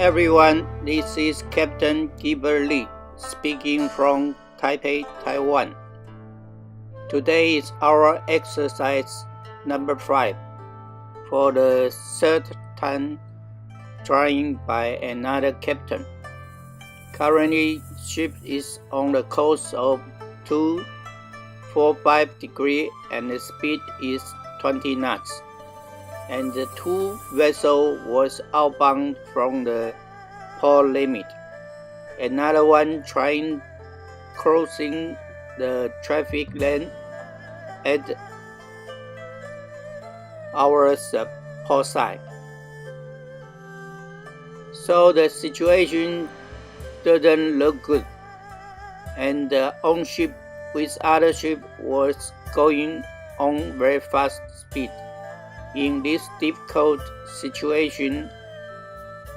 everyone, this is Captain Giver Lee speaking from Taipei, Taiwan. Today is our exercise number 5 for the third time trying by another captain. Currently, ship is on the course of 245 degrees and the speed is 20 knots. And the two vessels was outbound from the port limit. Another one trying crossing the traffic lane at our Portside. So the situation didn't look good, and the own ship with other ship was going on very fast speed. In this difficult situation,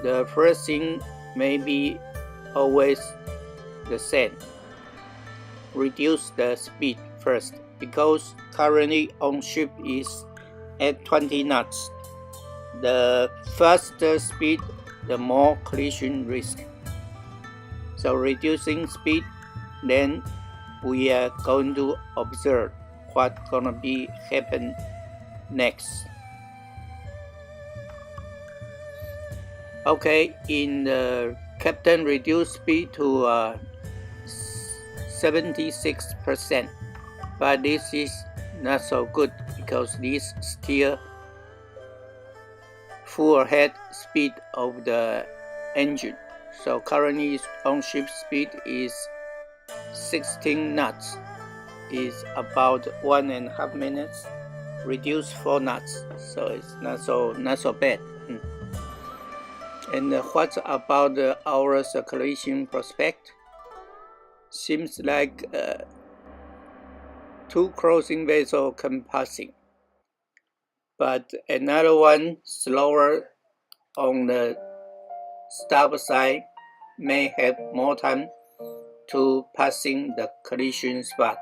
the first thing may be always the same. Reduce the speed first, because currently on ship is at 20 knots. The faster speed, the more collision risk. So reducing speed, then we are going to observe what's gonna be happen next. Okay, in the captain reduced speed to 76%, but this is not so good because this still full ahead speed of the engine. So currently on ship speed is 16 knots, is about 1.5 minutes, reduced 4 knots, so it's not so bad. And what about our circulation prospect? Seems like 2 crossing vessels can passing, but another one slower on the starboard side may have more time to passing the collision spot.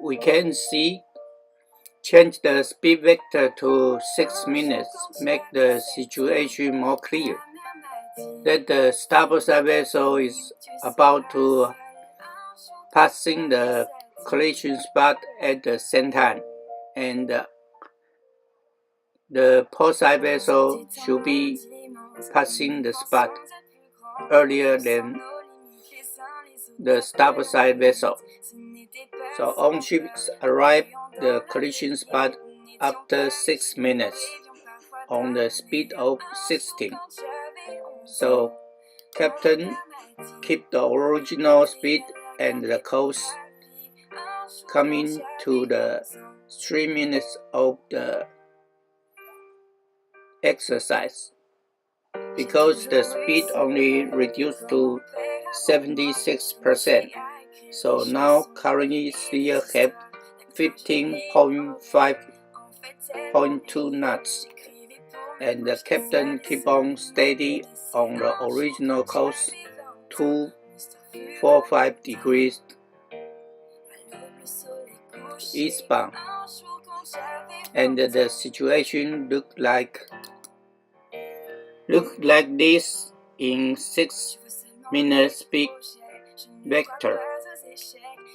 We can see change the speed vector to 6 minutes, make the situation more clear. That the starboard side vessel is about to passing the collision spot at the same time, and the portside vessel should be passing the spot earlier than the starboard side vessel. So on ships arrive the collision spot after 6 minutes on the speed of 16. So captain keep the original speed and the course coming to the 3 minutes of the exercise, because the speed only reduced to 76%. So now currently still have 15.2 knots, and the captain keep on steady on the original course 245 degrees eastbound, and the situation look like this in 6 minutes speed vector.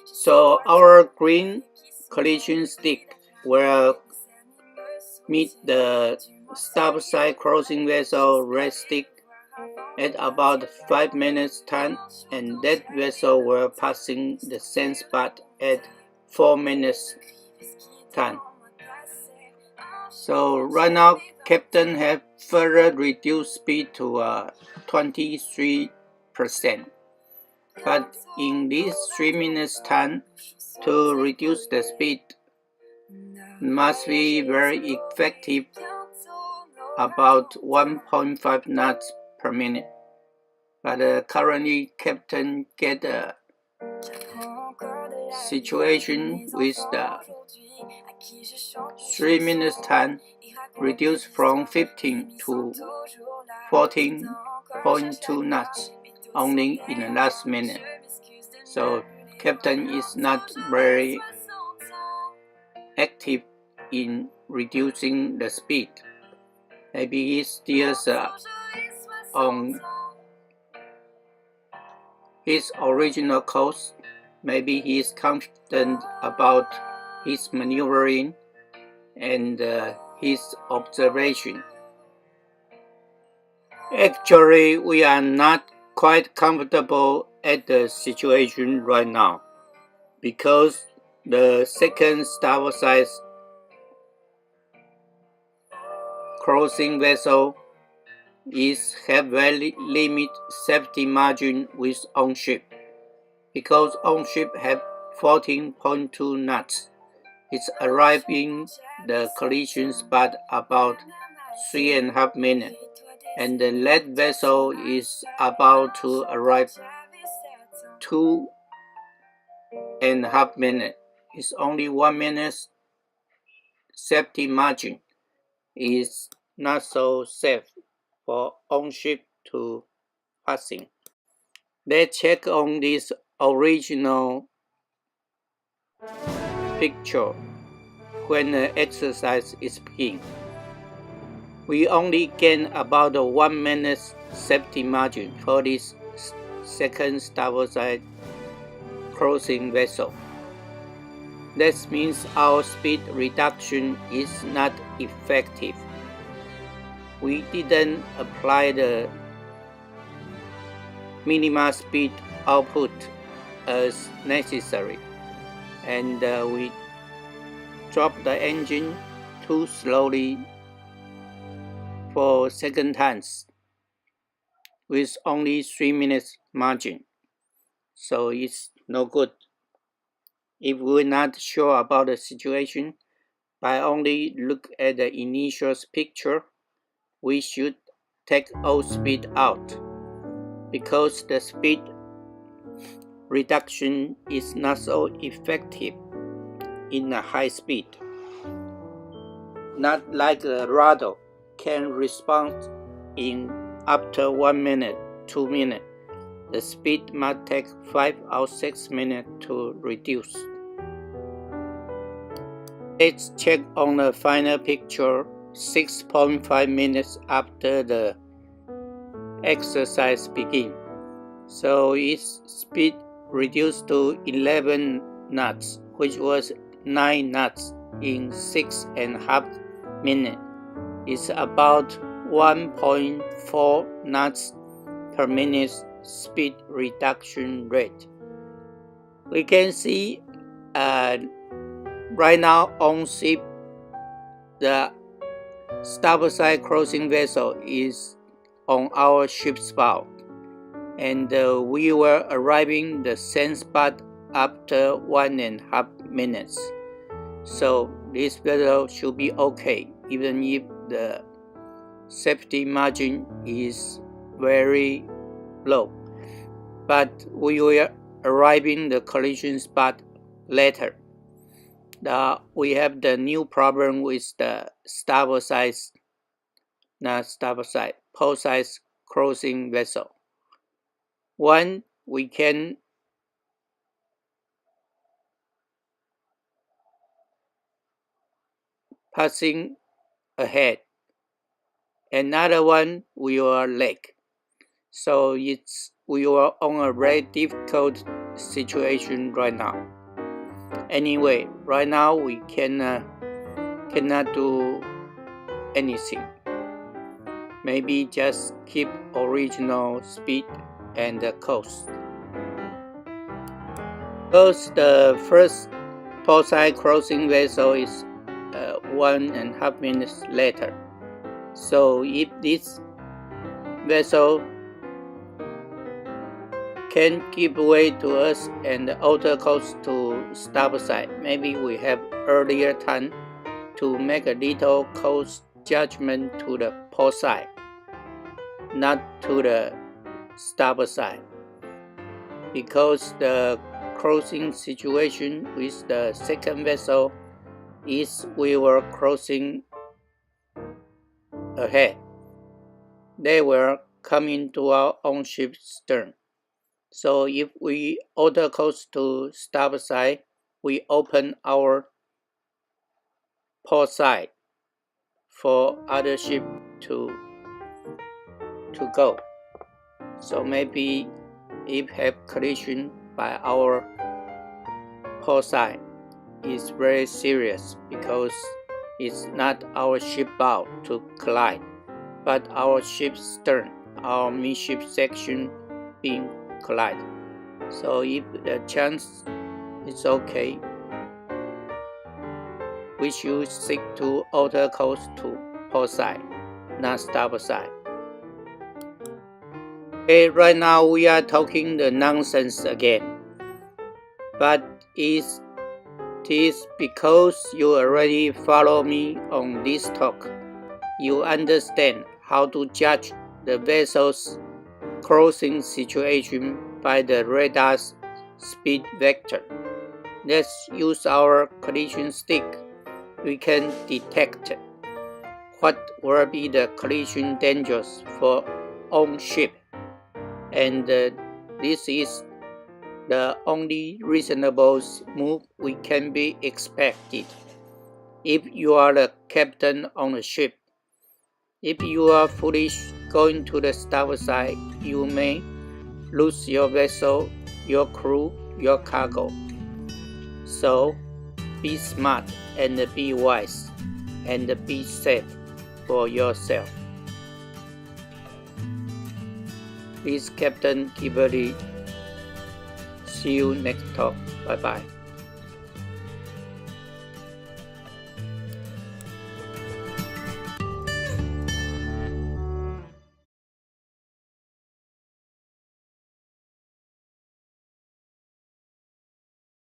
So our green collision stick will meet the starboard side crossing vessel red stick at about 5 minutes time, and that vessel will passing the same spot at 4 minutes time. So right now captain have further reduced speed to 23%. But in this 3 minutes time, to reduce the speed must be very effective, about 1.5 knots per minute. But currently captain get a situation with the 3 minutes time reduced from 15 to 14.2 knots only in the last minute. So captain is not very active in reducing the speed. Maybe he steers on his original course. Maybe he is confident about his maneuvering and his observation. Actually, we are not quite comfortable at the situation right now because the second starboard side crossing vessel have very limited safety margin with on-ship. Because on-ship have 14.2 knots, it's arriving the collision spot about 3.5 minutes, and the lead vessel is about to arrive 2.5 minutes. It's only 1 minute safety margin. Is not so safe for on-ship to passing. Let's check on this original picture when the exercise is begin. We only gain about a 1 minute safety margin for this second starboard side crossing vessel. That means our speed reduction is not effective. We didn't apply the minimum speed output as necessary, and we dropped the engine too slowly for second times with only 3 minutes margin, so it's no good. If we're not sure about the situation, by only look at the initial picture, we should take all speed out, because the speed reduction is not so effective in a high speed. Not like the rudder can respond in after 1 minute, 2 minutes. The speed must take 5 or 6 minutes to reduce. Let's check on the final picture 6.5 minutes after the exercise begins. So its speed reduced to 11 knots, which was 9 knots in 6.5 minutes. It's about 1.4 knots per minute speed reduction rate. We can see right now on ship, the starboard side crossing vessel is on our ship's bow, and we were arriving the same spot after 1.5 minutes. So this vessel should be okay, even if the safety margin is very low. But we were arriving the collision spot later. We have the new problem with the port side crossing vessel. One, we can passing ahead. Another one, we were late. So we were on a very difficult situation right now. Anyway, right now we cannot do anything. Maybe just keep original speed and the course. Because the first port side crossing vessel is 1.5 minutes later. So if this vessel can give way to us and alter course to starboard side, maybe we have earlier time to make a little course judgment to the port side, not to the starboard side, because the crossing situation with the second vessel is we were crossing ahead. They were coming to our own ship's stern. So if we alter course to starboard side, we open our port side for other ship to go. So maybe if have collision by our Portside, is very serious because it's not our ship bow to collide, but our ship's stern, our midship section being collide. So if the chance is okay, we should seek to alter course to Portside, not starboard side. Okay, right now we are talking the nonsense again, but it is because you already follow me on this talk. You understand how to judge the vessel's crossing situation by the radar's speed vector. Let's use our collision stick. We can detect what will be the collision dangers for on ship, and this is the only reasonable move we can be expected if you are the captain on the ship. If you are foolish going to the starboard side, you may lose your vessel, your crew, your cargo. So be smart and be wise and be safe for yourself. This is Captain Kimberly. See you next talk. Bye bye.